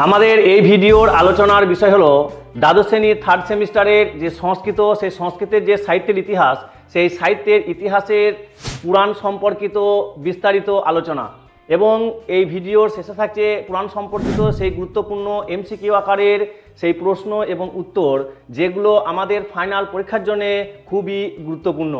আমাদের এই ভিডিওর আলোচনার বিষয় হলো দ্বাদশ শ্রেণীর থার্ড সেমিস্টারের যে সংস্কৃত, সেই সংস্কৃতের যে সাহিত্যের ইতিহাস, সেই সাহিত্যের ইতিহাসের পুরাণ সম্পর্কিত বিস্তারিত আলোচনা। এবং এই ভিডিওর শেষে থাকছে পুরাণ সম্পর্কিত সেই গুরুত্বপূর্ণ এমসিকিউ আকারের সেই প্রশ্ন এবং উত্তর, যেগুলো আমাদের ফাইনাল পরীক্ষার জন্য খুবই গুরুত্বপূর্ণ।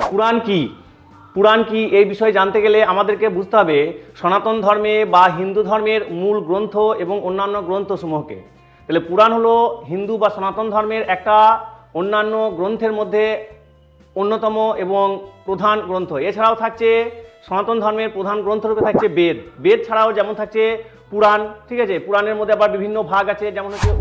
পুরাণ কি এই বিষয়ে জানতে গেলে আমাদেরকে বুঝতে হবে সনাতন ধর্মে বা হিন্দু ধর্মের মূল গ্রন্থ এবং অন্যান্য গ্রন্থসমূহকে। তাহলে পুরাণ হলো হিন্দু বা সনাতন ধর্মের একটা অন্যান্য গ্রন্থের মধ্যে অন্যতম এবং প্রধান গ্রন্থ। এছাড়াও থাকছে সনাতন ধর্মের প্রধান গ্রন্থরূপে থাকছে বেদ ছাড়াও যেমন থাকছে পুরাণ, ঠিক আছে। পুরাণের মধ্যে আবার বিভিন্ন ভাগ আছে, যেমন হচ্ছে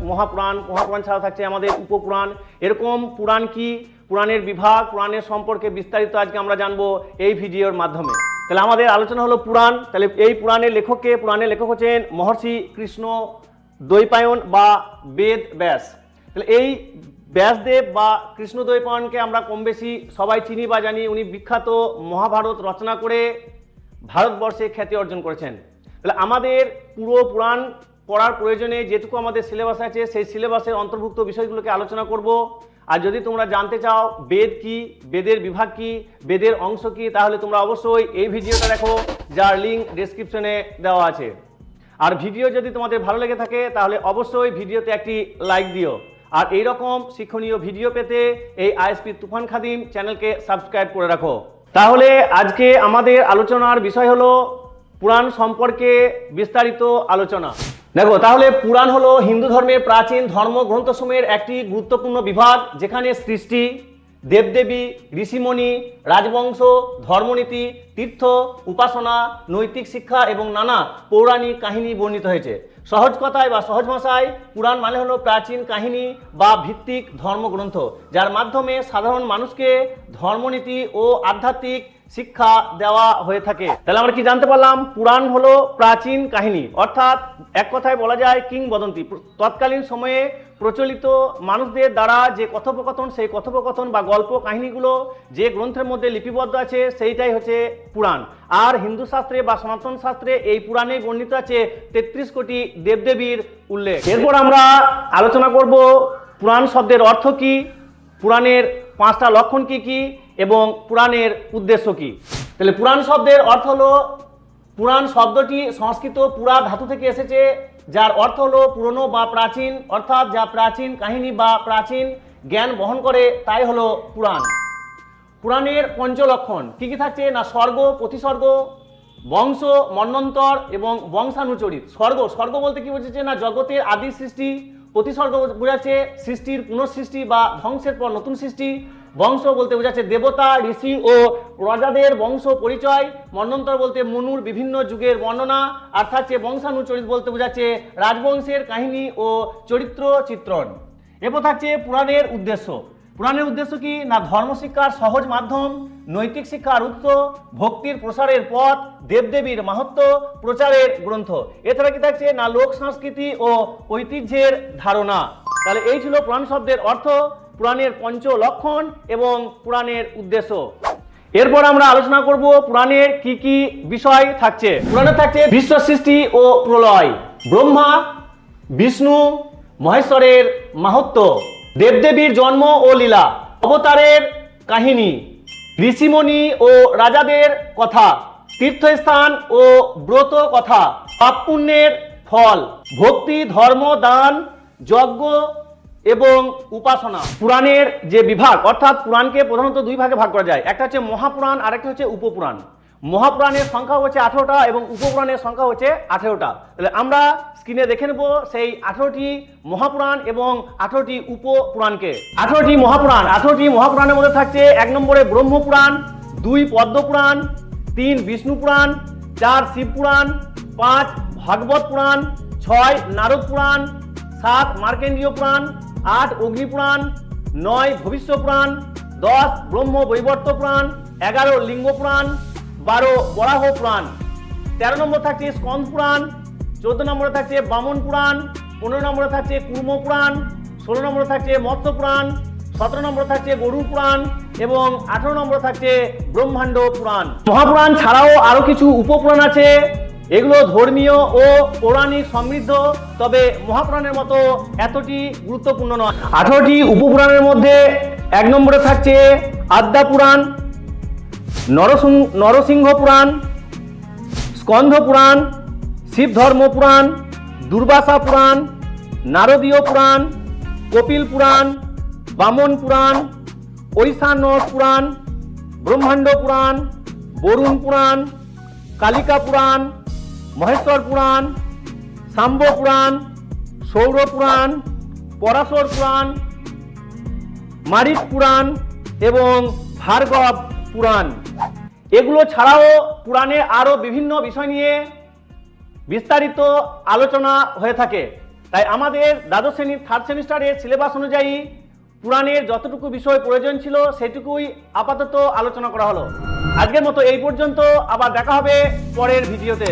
মহাপুরাণ ছাড়াও থাকছে আমাদের উপপুরাণ। এরকম পুরাণ কি, পুরাণের বিভাগ, পুরাণের সম্পর্কে বিস্তারিত আজকে আমরা জানবো এই ভিডিওর মাধ্যমে। তাহলে আমাদের আলোচনা হলো পুরাণ। তাহলে এই পুরাণের লেখককে, পুরাণের লেখক হচ্ছেন মহর্ষি কৃষ্ণ দ্বৈপায়ন বা বেদ ব্যাস। তাহলে এই ব্যাসদেব বা কৃষ্ণ দ্বৈপায়নকে আমরা কম বেশি সবাই চিনি বা জানি। উনি বিখ্যাত মহাভারত রচনা করে ভারতবর্ষে খ্যাতি অর্জন করেছেন। তাহলে আমাদের পুরো পুরাণ পড়ার প্রয়োজনে যেটুকু আমাদের সিলেবাস আছে, সেই সিলেবাসের অন্তর্ভুক্ত বিষয়গুলোকে আলোচনা করব। আর যদি তোমরা জানতে চাও বেদ কি, বেদের বিভাগ কি, বেদের অংশ কি, তাহলে তোমরা অবশ্যই এই ভিডিওটা দেখো, যার লিঙ্ক ডেসক্রিপশনে দেওয়া আছে। আর ভিডিও যদি তোমাদের ভালো লেগে থাকে তাহলে অবশ্যই ভিডিওতে একটি লাইক দিও। আর এইরকম শিক্ষণীয় ভিডিও পেতে এই আইএসপি তুফান খাদিম চ্যানেলকে সাবস্ক্রাইব করে রাখো। তাহলে আজকে আমাদের আলোচনার বিষয় হলো পুরাণ সম্পর্কে বিস্তারিত আলোচনা। দেখো, তাহলে পুরাণ হলো হিন্দু ধর্মের প্রাচীন ধর্মগ্রন্থসমূহের একটি গুরুত্বপূর্ণ বিভাগ, যেখানে সৃষ্টি, দেবদেবী, ঋষিমণি, রাজবংশ, ধর্মনীতি, তীর্থ, উপাসনা, নৈতিক শিক্ষা এবং নানা পৌরাণিক কাহিনী বর্ণিত হয়েছে। সহজ কথায় বা সহজ ভাষায় পুরাণ মানে হলো প্রাচীন কাহিনী বা ভিত্তিক ধর্মগ্রন্থ, যার মাধ্যমে সাধারণ মানুষকে ধর্মনীতি ও আধ্যাত্মিক শিক্ষা দেওয়া হয়ে থাকে। তাহলে আমরা কি জানতে পারলাম? পুরাণ হলো প্রাচীন কাহিনী, অর্থাৎ এক কথায় বলা যায় কিংবদন্তি। তৎকালীন সময়ে প্রচলিত মানুষদের দ্বারা যে কথোপকথন, সেই কথোপকথন বা গল্প কাহিনীগুলো যে গ্রন্থের মধ্যে লিপিবদ্ধ আছে, সেইটাই হচ্ছে পুরাণ। আর হিন্দু শাস্ত্রে বা সনাতন শাস্ত্রে এই পুরাণে বর্ণিত আছে 33 কোটি দেবদেবীর উল্লেখ। এরপর আমরা আলোচনা করব পুরাণ শব্দের অর্থ কি, পুরাণের 5টা লক্ষণ কি কি এবং পুরাণের উদ্দেশ্য কি। তাহলে পুরাণ শব্দের অর্থ হলো, পুরাণ শব্দটি সংস্কৃত পুরা ধাতু থেকে এসেছে, যার অর্থ হলো পুরনো বা প্রাচীন, অর্থাৎ যা প্রাচীন কাহিনী বা প্রাচীন জ্ঞান বহন করে তাই হলো পুরাণ। পুরাণের পঞ্চলক্ষণ কি কি থাকছে না, স্বর্গ, প্রতিস্বর্গ, বংশ, মন্বন্তর এবং বংশানুচরিত। স্বর্গ বলতে কি বোঝাচ্ছে না, জগতের আদি সৃষ্টি। প্রতিস্বর্গ বোঝাচ্ছে সৃষ্টির পুনঃসৃষ্টি বা ধ্বংসের পর নতুন সৃষ্টি। বংশ বলতে বোঝাচ্ছে দেবতা, ঋষি ও রাজাদের বংশ পরিচয়। মন্বন্তর বলতে মনুর বিভিন্ন যুগের বর্ণনা। আর থাকছে বংশানুচরিত বলতে বোঝাচ্ছে রাজবংশের কাহিনী ও চরিত্র চিত্রণ। এরপর থাকছে পুরাণের উদ্দেশ্য। পুরাণের উদ্দেশ্য কি না, ধর্মশিক্ষার সহজ মাধ্যম, নৈতিক শিক্ষার উৎস, ভক্তির প্রসারের পথ, দেবদেবীর মাহাত্ম্য প্রচারের গ্রন্থ। এছাড়া কি থাকছে না, লোক সংস্কৃতি ও ঐতিহ্যের ধারণা। তাহলে এই ছিল পুরাণ শব্দের অর্থ, পুরাণের পঞ্চ লক্ষণ এবং পুরাণের উদ্দেশ্য। এরপর আমরা আলোচনা করব পুরাণের কি কি বিষয় থাকছে। পুরাণে থাকছে বিশ্ব সৃষ্টি ও প্রলয়, ব্রহ্মা, বিষ্ণু, মহেশ্বরের মাহাত্ম্য, দেবদেবীর জন্ম ও লীলা, অবতারের কাহিনী, ঋষিমণি ও রাজাদের কথা, তীর্থস্থান ও ব্রত কথা, পাপ পুণ্যের ফল, ভক্তি, ধর্ম, দান, যজ্ঞ এবং উপাসনা। পুরাণের যে বিভাগ, অর্থাৎ পুরাণকে প্রধানত 2 ভাগে ভাগ করা যায়। একটা হচ্ছে মহাপুরাণ আর একটা হচ্ছে উপপুরাণ। মহাপুরাণের সংখ্যা হচ্ছে 18টা এবং উপপুরাণের সংখ্যা হচ্ছে 18টা। তাহলে আমরা স্ক্রিনে দেখে নেব সেই 18টি মহাপুরাণ এবং 18টি উপপুরাণকে। 18টি মহাপুরাণের মধ্যে থাকছে 1 নম্বরে ব্রহ্মপুরাণ, 2 পদ্মপুরাণ, 3 বিষ্ণু পুরাণ, 4 শিব পুরাণ, 5 ভাগবত পুরাণ, 6 নারদ পুরাণ, 7 মার্কেন্ডীয় পুরাণ, 8 অগ্নি পুরাণ, 9 ভবিষ্য পুরাণ, 10 ব্রহ্ম বৈবর্ত পুরাণ, 11 লিঙ্গ পুরাণ, 12 বরাহ পুরাণ। 13 নম্বর থাকছে স্কন্দ পুরাণ, 14 নম্বরে থাকছে বামন পুরাণ, 15 নম্বরে থাকছে কুর্ম পুরাণ, 16 নম্বরে থাকছে মৎস্য পুরাণ, 17 নম্বরে থাকছে গরুড় পুরাণ এবং 18 নম্বরে থাকছে ব্রহ্মাণ্ড পুরাণ। মহাপুরাণ ছাড়াও আরো কিছু উপপুরাণ আছে, এগুলো ধর্মীয় ও পৌরাণিক সমৃদ্ধ, তবে মহাপুরাণের মতো এতটি গুরুত্বপূর্ণ নয়। 18টি উপপুরাণের মধ্যে 1 নম্বরে থাকছে আদ্যা পুরাণ, নরসিংহ পুরাণ, স্কন্ধ পুরাণ, শিব ধর্ম পুরাণ, দুর্বাসা পুরাণ, নারদীয় পুরাণ, কপিল পুরাণ, বামন পুরাণ, ঐশানস পুরাণ, ব্রহ্মাণ্ড পুরাণ, বরুণ পুরাণ, কালিকা পুরাণ, মহেশ্বর পুরাণ, শাম্ব পুরাণ, সৌর পুরাণ, পরাশর পুরাণ, মারিচ পুরাণ এবং ভার্গব পুরাণ। এগুলো ছাড়াও পুরাণে আরও বিভিন্ন বিষয় নিয়ে বিস্তারিত আলোচনা হয়ে থাকে। তাই আমাদের দ্বাদশ শ্রেণীর 3rd সেমিস্টারের সিলেবাস অনুযায়ী পুরাণের যতটুকু বিষয় প্রয়োজন ছিল সেটুকুই আপাতত আলোচনা করা হলো। আজকের মতো এই পর্যন্ত, আবার দেখা হবে পরের ভিডিওতে।